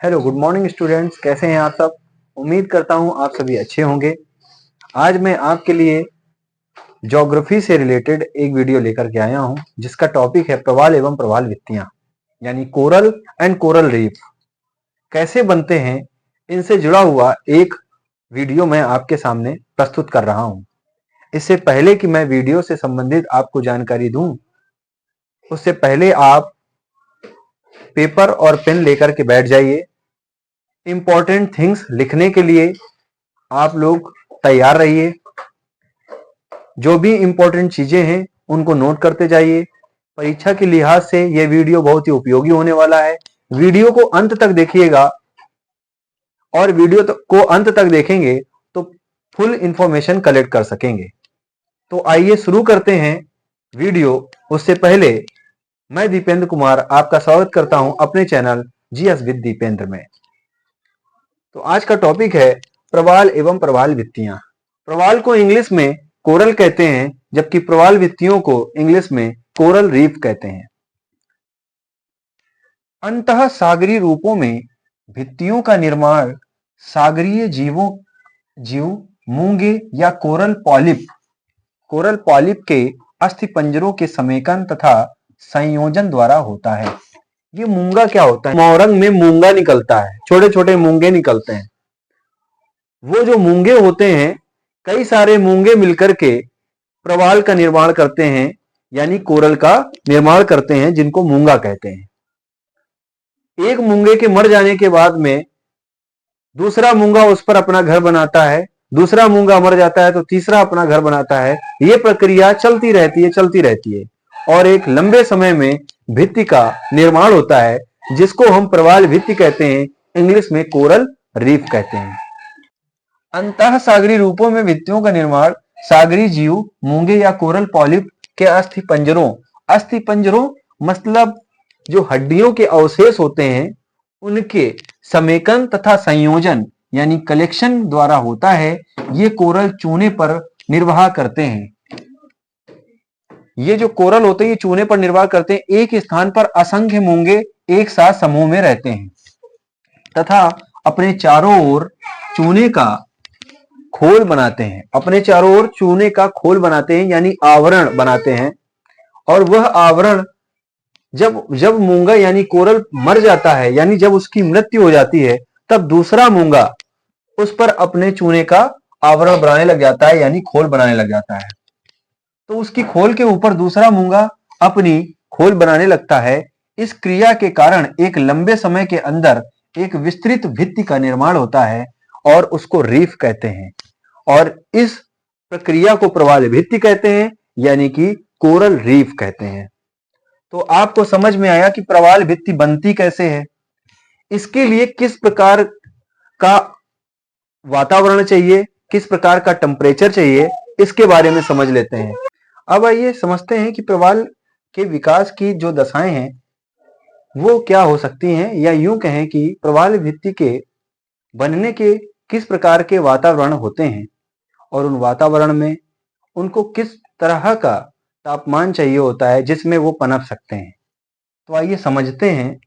Hello, good morning students. कैसे हैं आप सब? उम्मीद करता हूं आप सभी अच्छे होंगे। आज मैं आपके लिए ज्योग्राफी से रिलेटेड एक वीडियो लेकर के आया हूं, जिसका टॉपिक है प्रवाल एवं प्रवाल भित्तियां, यानी कोरल एंड कोरल रीफ कैसे बनते हैं। इनसे जुड़ा हुआ एक वीडियो मैं आपके सामने प्रस्तुत कर रहा हूं। इससे पहले कि मैं वीडियो से संबंधित आपको जानकारी दूं, उससे पहले आप पेपर और पेन लेकर के बैठ जाइए। इंपॉर्टेंट थिंग्स लिखने के लिए आप लोग तैयार रहिए। जो भी इंपॉर्टेंट चीजें हैं उनको नोट करते जाइए। परीक्षा के लिहाज से यह वीडियो बहुत ही उपयोगी होने वाला है। वीडियो को अंत तक देखिएगा, और वीडियो को अंत तक देखेंगे तो फुल इंफॉर्मेशन कलेक्ट कर सकेंगे। तो आइए शुरू करते हैं वीडियो। उससे पहले मैं दीपेंद्र कुमार आपका स्वागत करता हूं अपने चैनल जीएस विद दीपेंद्र में। तो आज का टॉपिक है प्रवाल एवं प्रवाल भित्तियां। प्रवाल को इंग्लिश में कोरल कहते हैं, जबकि प्रवाल भित्तियों को इंग्लिश में कोरल रीफ कहते हैं। अंतः सागरीय रूपों में भित्तियों का निर्माण सागरीय जीव मूंगे या कोरल पॉलिप के अस्थिपंजरों के समेकन तथा संयोजन द्वारा होता है। ये मूंगा क्या होता है? मोरंग में मूंगा निकलता है, छोटे छोटे मूंगे निकलते हैं। वो जो मूंगे होते हैं, कई सारे मूंगे मिलकर के प्रवाल का निर्माण करते हैं, यानी कोरल का निर्माण करते हैं, जिनको मूंगा कहते हैं। एक मूंगे के मर जाने के बाद में दूसरा मूंगा उस पर अपना घर बनाता है, दूसरा मूंगा मर जाता है तो तीसरा अपना घर बनाता है। ये प्रक्रिया चलती रहती है और एक लंबे समय में भित्ति का निर्माण होता है, जिसको हम प्रवाल भित्ति कहते हैं, इंग्लिश में कोरल रीफ कहते हैं। अंतः सागरीय रूपों में भित्तियों का निर्माण सागरीय जीव मूंगे या कोरल पॉलिप के अस्थिपंजरों मतलब जो हड्डियों के अवशेष होते हैं, उनके समेकन तथा संयोजन यानी कलेक्शन द्वारा होता है। ये कोरल चूने पर निर्वाह करते हैं। ये जो कोरल होते हैं, ये चूने पर निर्वाह करते हैं। एक स्थान पर असंख्य मूंगे एक साथ समूह में रहते हैं तथा अपने चारों ओर चूने का खोल बनाते हैं, यानी आवरण बनाते हैं। और वह आवरण जब मूंगा यानी कोरल मर जाता है, यानी जब उसकी मृत्यु हो जाती है, तब दूसरा मूंगा उस पर अपने चूने का आवरण बनाने लग जाता है, यानी खोल बनाने लग जाता है। तो उसकी खोल के ऊपर दूसरा मूंगा अपनी खोल बनाने लगता है। इस क्रिया के कारण एक लंबे समय के अंदर एक विस्तृत भित्ति का निर्माण होता है और उसको रीफ कहते हैं। और इस प्रक्रिया को प्रवाल भित्ति कहते हैं, यानी कि कोरल रीफ कहते हैं। तो आपको समझ में आया कि प्रवाल भित्ति बनती कैसे है। इसके लिए किस प्रकार का वातावरण चाहिए, किस प्रकार का टेम्परेचर चाहिए, इसके बारे में समझ लेते हैं। अब आइए समझते हैं कि प्रवाल के विकास की जो दशाएं हैं वो क्या हो सकती हैं, या यूं कहें कि प्रवाल भित्ति के बनने के किस प्रकार के वातावरण होते हैं और उन वातावरण में उनको किस तरह का तापमान चाहिए होता है जिसमें वो पनप सकते हैं। तो आइए समझते हैं।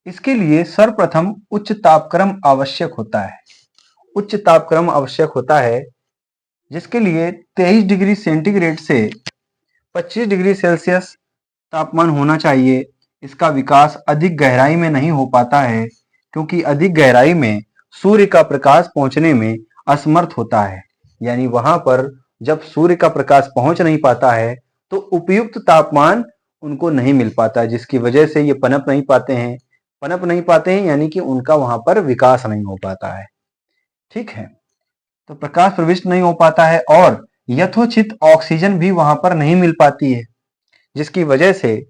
इसके लिए सर्वप्रथम उच्च तापक्रम आवश्यक होता है, जिसके लिए 23 डिग्री सेंटीग्रेड से 25 डिग्री सेल्सियस तापमान होना चाहिए। इसका विकास अधिक गहराई में नहीं हो पाता है, क्योंकि अधिक गहराई में सूर्य का प्रकाश पहुंचने में असमर्थ होता है। यानी वहां पर जब सूर्य का प्रकाश पहुंच नहीं पाता है तो उपयुक्त तापमान उनको नहीं मिल पाता, जिसकी वजह से ये पनप नहीं पाते हैं, यानी कि उनका वहां पर विकास नहीं हो पाता है। ठीक है, तो प्रकाश प्रविष्ट नहीं हो पाता है और यथोचित ऑक्सीजन भी वहां पर नहीं मिल पाती है, जिसकी वजह से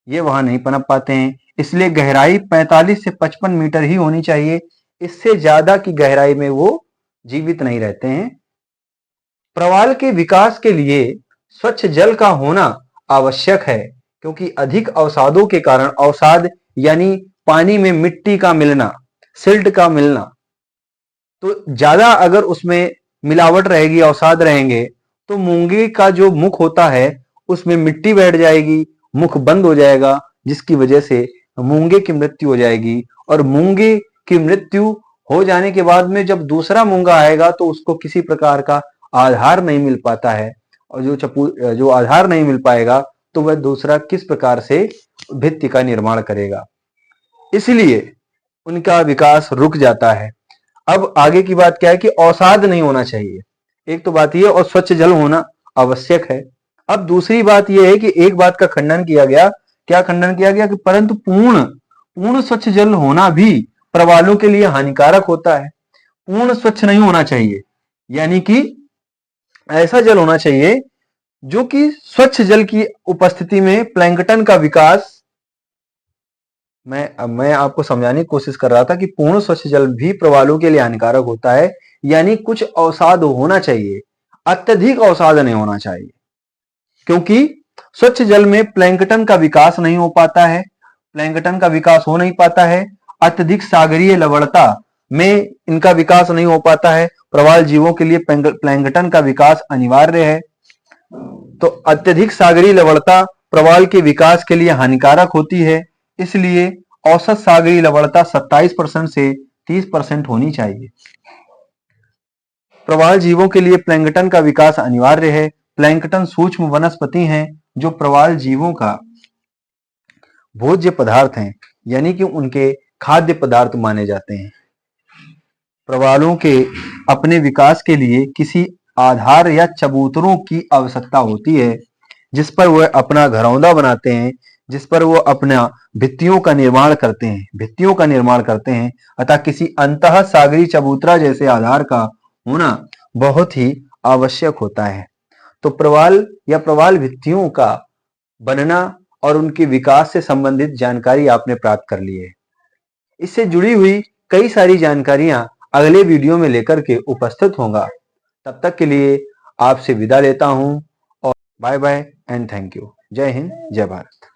ये वहां नहीं पनप पाते हैं। इसलिए गहराई 45 से 55 मीटर ही होनी चाहिए। इससे ज्यादा की गहराई में वो जीवित नहीं रहते हैं। प्रवाल के विकास के लिए स्वच्छ जल का होना आवश्यक है, क्योंकि अधिक अवसादों के कारण, अवसाद यानी पानी में मिट्टी का मिलना, सिल्ट का मिलना, तो ज्यादा अगर उसमें मिलावट रहेगी, अवसाद रहेंगे, तो मूंगे का जो मुख होता है उसमें मिट्टी बैठ जाएगी, मुख बंद हो जाएगा, जिसकी वजह से मूंगे की मृत्यु हो जाएगी, और मूंगे की मृत्यु हो जाने के बाद में जब दूसरा मूंगा आएगा तो उसको किसी प्रकार का आधार नहीं मिल पाता है, और जो आधार नहीं मिल पाएगा तो वह दूसरा किस प्रकार से भित्ति का निर्माण करेगा, इसलिए उनका विकास रुक जाता है। अब आगे की बात क्या है कि अवसाद नहीं होना चाहिए, एक तो बात यह, और स्वच्छ जल होना आवश्यक है। अब दूसरी बात यह है कि एक बात का खंडन किया गया, क्या खंडन किया गया कि परंतु पूर्ण स्वच्छ जल होना भी प्रवालों के लिए हानिकारक होता है। पूर्ण स्वच्छ नहीं होना चाहिए, यानी कि ऐसा जल होना चाहिए जो कि स्वच्छ जल की उपस्थिति में प्लैंकटन का विकास, मैं आपको समझाने की कोशिश कर रहा था कि पूर्ण स्वच्छ जल भी प्रवालों के लिए हानिकारक होता है, यानी कुछ अवसाद होना चाहिए, अत्यधिक अवसाद नहीं होना चाहिए, क्योंकि स्वच्छ जल में प्लैंकटन का विकास नहीं हो पाता है, प्लैंकटन का विकास हो नहीं पाता है, अत्यधिक सागरीय लवणता में इनका विकास नहीं हो पाता है। प्रवाल जीवों के लिए प्लैंकटन का विकास अनिवार्य है, तो अत्यधिक सागरीय लवणता प्रवाल के विकास के लिए हानिकारक होती है, इसलिए औसत सागरीय लवणता 27% से 30% होनी चाहिए। प्रवाल जीवों के लिए प्लैंकटन का विकास अनिवार्य है। प्लैंकटन सूक्ष्म वनस्पति हैं जो प्रवाल जीवों का भोज्य पदार्थ हैं, यानी कि उनके खाद्य पदार्थ माने जाते हैं। प्रवालों के अपने विकास के लिए किसी आधार या चबूतरों की आवश्यकता होती है, जिस पर वह अपना घरौंदा बनाते हैं, जिस पर वो अपना भित्तियों का निर्माण करते हैं, अतः किसी अंतः सागरी चबूतरा जैसे आधार का होना बहुत ही आवश्यक होता है। तो प्रवाल या प्रवाल भित्तियों का बनना और उनके विकास से संबंधित जानकारी आपने प्राप्त कर ली है। इससे जुड़ी हुई कई सारी जानकारियां अगले वीडियो में लेकर के उपस्थित होगा। तब तक के लिए आपसे विदा लेता हूं, और bye bye and thank you. जय हिंद, जय भारत।